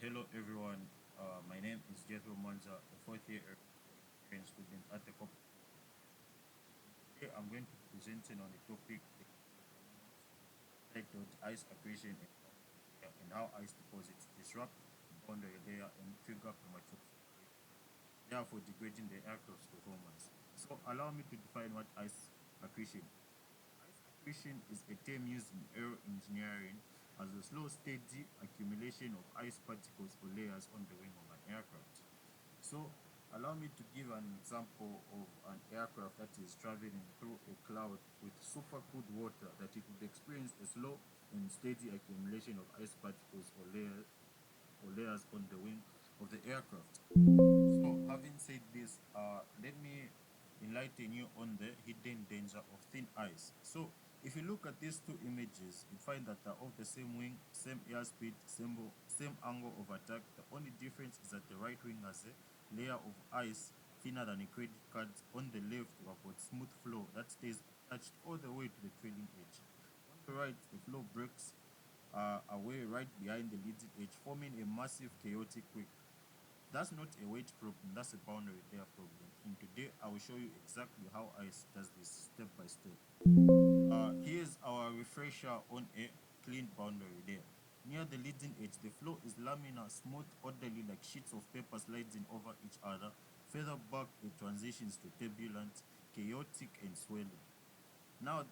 Hello everyone. My name is Jethro Manza, a fourth year aeronautics student at the COP. Today I'm going to be presenting on a topic titled Ice Accretion and how ice deposits disrupt the boundary layer and trigger premature separation, therefore degrading the aircraft's performance. So allow me to define what ice accretion. Ice accretion is a term used in aero engineering as a slow, steady accumulation of ice particles or layers on the wing of an aircraft. So, allow me to give an example of an aircraft that is traveling through a cloud with super cold water that it would experience a slow and steady accumulation of ice particles or layers on the wing of the aircraft. So, having said this, let me enlighten you on the hidden danger of thin ice. So, if you look at these two images, you find that they're of the same wing, same airspeed, same angle of attack. The only difference is that the right wing has a layer of ice thinner than a credit card. On the left, we have got smooth flow that stays attached all the way to the trailing edge. On the right, the flow breaks away right behind the leading edge, forming a massive chaotic wave. That's not a weight problem, that's a boundary layer problem. And today I will show you exactly how ice does this step by step. Here's our refresher on a clean boundary layer. Near the leading edge, the flow is laminar, smooth, orderly like sheets of paper sliding over each other. Further back, it transitions to turbulent, chaotic, and swirling. Now,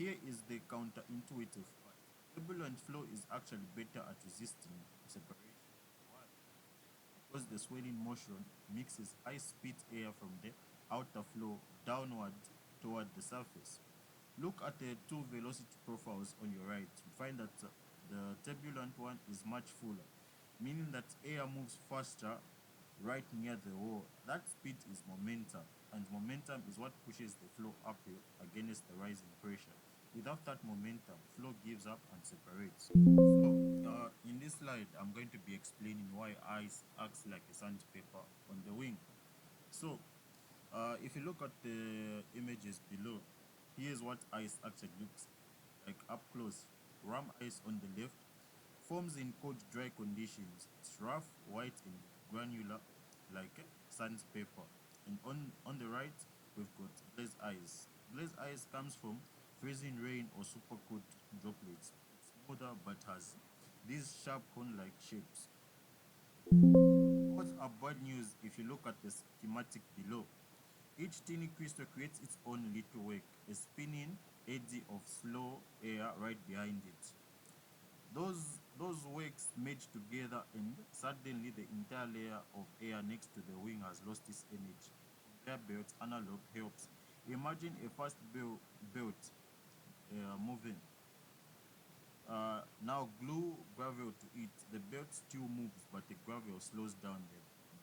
here is the counterintuitive part. Turbulent flow is actually better at resisting separation. Why? Because the swirling motion mixes high speed air from the outer flow downward toward the surface. Look at the two velocity profiles on your right. You find that the turbulent one is much fuller, meaning that air moves faster right near the wall. That speed is momentum, and momentum is what pushes the flow uphill against the rising pressure. Without that momentum, flow gives up and separates. So, in this slide, I'm going to be explaining why ice acts like a sandpaper on the wing. So, if you look at the images below, here's what ice actually looks like up close. Ram ice on the left forms in cold, dry conditions. It's rough, white, and granular, like sandpaper. And on the right, we've got glaze ice. Glaze ice comes from freezing rain or super cold droplets. It's smoother but has these sharp cone-like shapes. What's a bad news if you look at the schematic below? Each tiny crystal creates its own little wake, a spinning eddy of slow air right behind it. Those wakes merge together and suddenly the entire layer of air next to the wing has lost its energy. Conveyor belt analog helps. Imagine a fast belt moving. Now glue gravel to it. The belt still moves, but the gravel slows down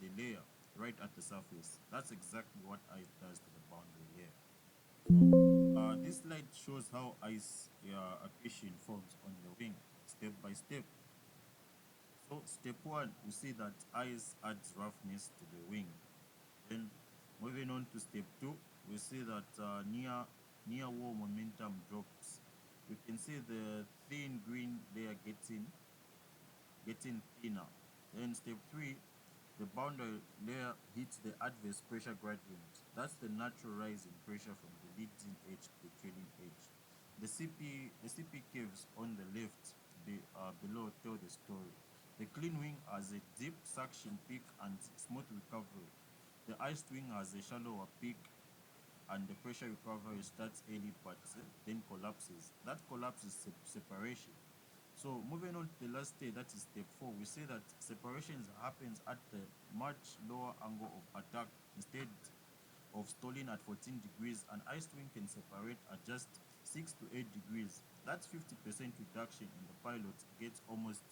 the layer right at the surface. That's exactly what ice does to the boundary layer. This slide shows how ice accretion forms on the wing, step by step. So step one, we see that ice adds roughness to the wing. Then moving on to step two, we see that near wall momentum drops. You can see the thin green layer getting thinner. Then step three, the boundary layer hits the adverse pressure gradient. That's the natural rise in pressure from the leading edge to the trailing edge. The CP curves on the left below tell the story. The clean wing has a deep suction peak and smooth recovery. The iced wing has a shallower peak and the pressure recovery starts early but then collapses. That collapse is separation. So moving on to the last stage, that is step four, we say that separation happens at the much lower angle of attack. Instead of stalling at 14 degrees, an ice wing can separate at just 6 to 8 degrees. That's 50% reduction, and the pilot gets almost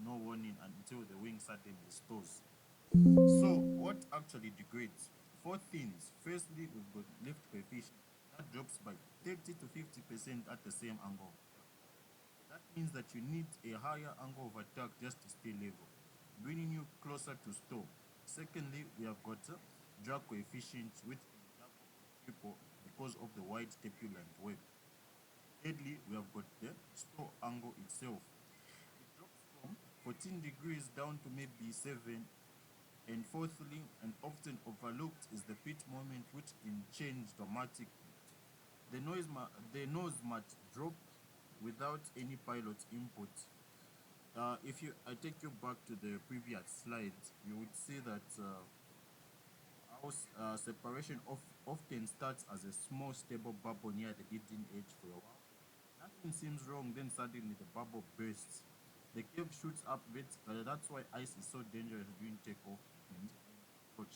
no warning until the wing suddenly stalls. So what actually degrades? Four things. Firstly, we've got lift coefficient. That drops by 30 to 50% at the same angle. That means that you need a higher angle of attack just to stay level, bringing you closer to stall. Secondly, we have got drag coefficient, which can double or triple because of the wide turbulent wave. Thirdly, we have got the stall angle itself. It drops from 14 degrees down to maybe 7. And fourthly, and often overlooked, is the pit moment, which can change dramatically. The nose might drop without any pilot input. If you I take you back to the previous slides, you would see that separation often starts as a small stable bubble near the leading edge for a while. Nothing seems wrong, then suddenly the bubble bursts. The cave shoots up vertically. That's why ice is so dangerous during takeoff and approach.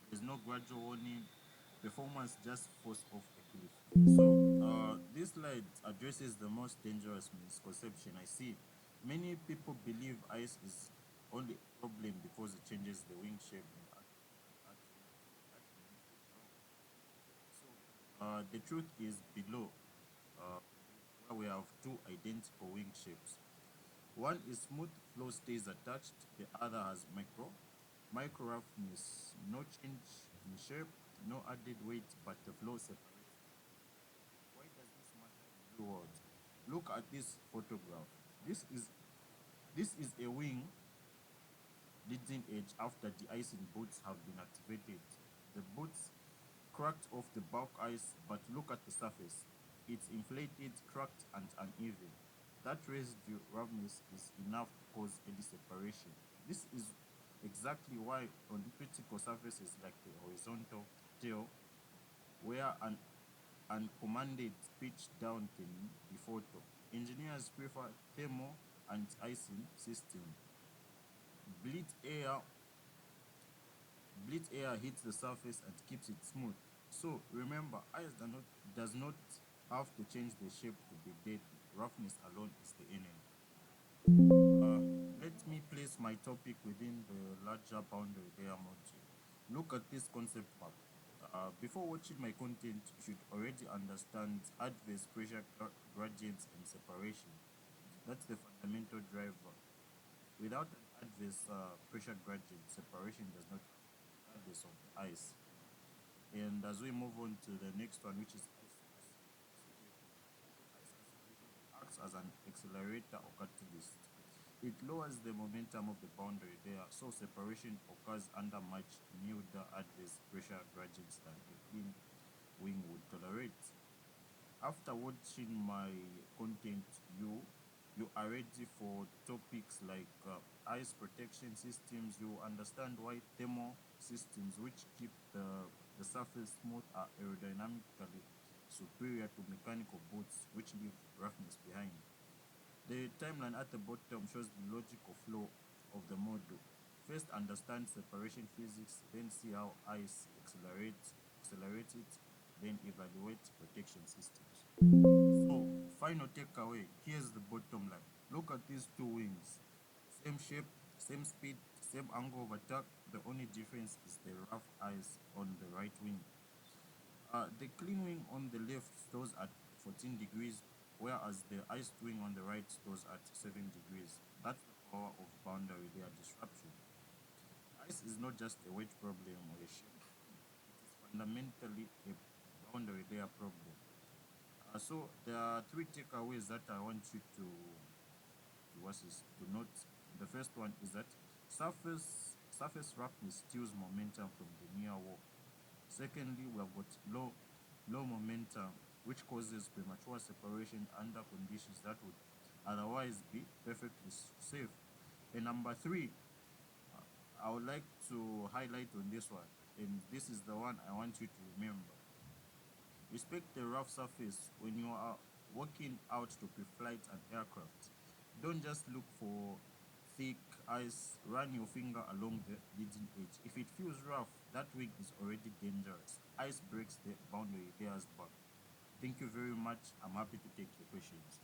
There's no gradual warning. Performance just falls off a cliff. So, this slide addresses the most dangerous misconception I see. Many people believe ice is only a problem because it changes the wing shape. So, the truth is below, uh, where we have two identical wing shapes. One is smooth, flow stays attached. The other has micro roughness, no change in shape, no added weight, but the flow separates. Why does this matter in real world? Look at this photograph. This is this is a wing leading edge after the icing boots have been activated. The boots cracked off the bulk ice, but look at the surface. It's inflated, cracked, and uneven. That residue roughness is enough to cause eddy separation. This is exactly why on critical surfaces like the horizontal tail, where an uncommanded pitch down can be fatal, engineers prefer thermal and icing system. Bleed air Bleed air hits the surface and keeps it smooth. So remember, ice does not have to change the shape to be deadly. Roughness alone is the enemy. Uh, Let me place my topic within the larger boundary layer module. Look at this concept map. Before watching my content, you should already understand adverse pressure gradients and separation. That's the fundamental driver. Without an adverse pressure gradient, separation does not happen, regardless of the ice. And as we move on to the next one, which is ice acceleration, acts as an accelerator or catalyst. It lowers the momentum of the boundary layer, so separation occurs under much milder adverse pressure gradients than a clean wing would tolerate. After watching my content, you are ready for topics like ice protection systems. You understand why thermal systems, which keep the surface smooth, are aerodynamically superior to mechanical boots, which leave roughness behind. The timeline at the bottom shows the logical flow of the model. First, understand separation physics, then see how ice accelerates it, then evaluate protection systems. So, final takeaway, here's the bottom line. Look at these two wings. Same shape, same speed, same angle of attack. The only difference is the rough ice on the right wing. The clean wing on the left stores at 14 degrees, whereas the iced wing on the right stores at 7 degrees. That's the power of boundary layer disruption. Ice is not just a weight problem or a shape, it is fundamentally a boundary layer problem. So there are three takeaways that I want you to note. The first one is that surface roughness steals momentum from the near wall. Secondly, we have got low momentum, which causes premature separation under conditions that would otherwise be perfectly safe. And number three, I would like to highlight on this one, and this is the one I want you to remember. Respect the rough surface when you are walking out to pre-flight an aircraft. Don't just look for thick ice, run your finger along the leading edge. If it feels rough, that wing is already dangerous. Ice breaks the boundary layers back. Thank you very much. I'm happy to take your questions.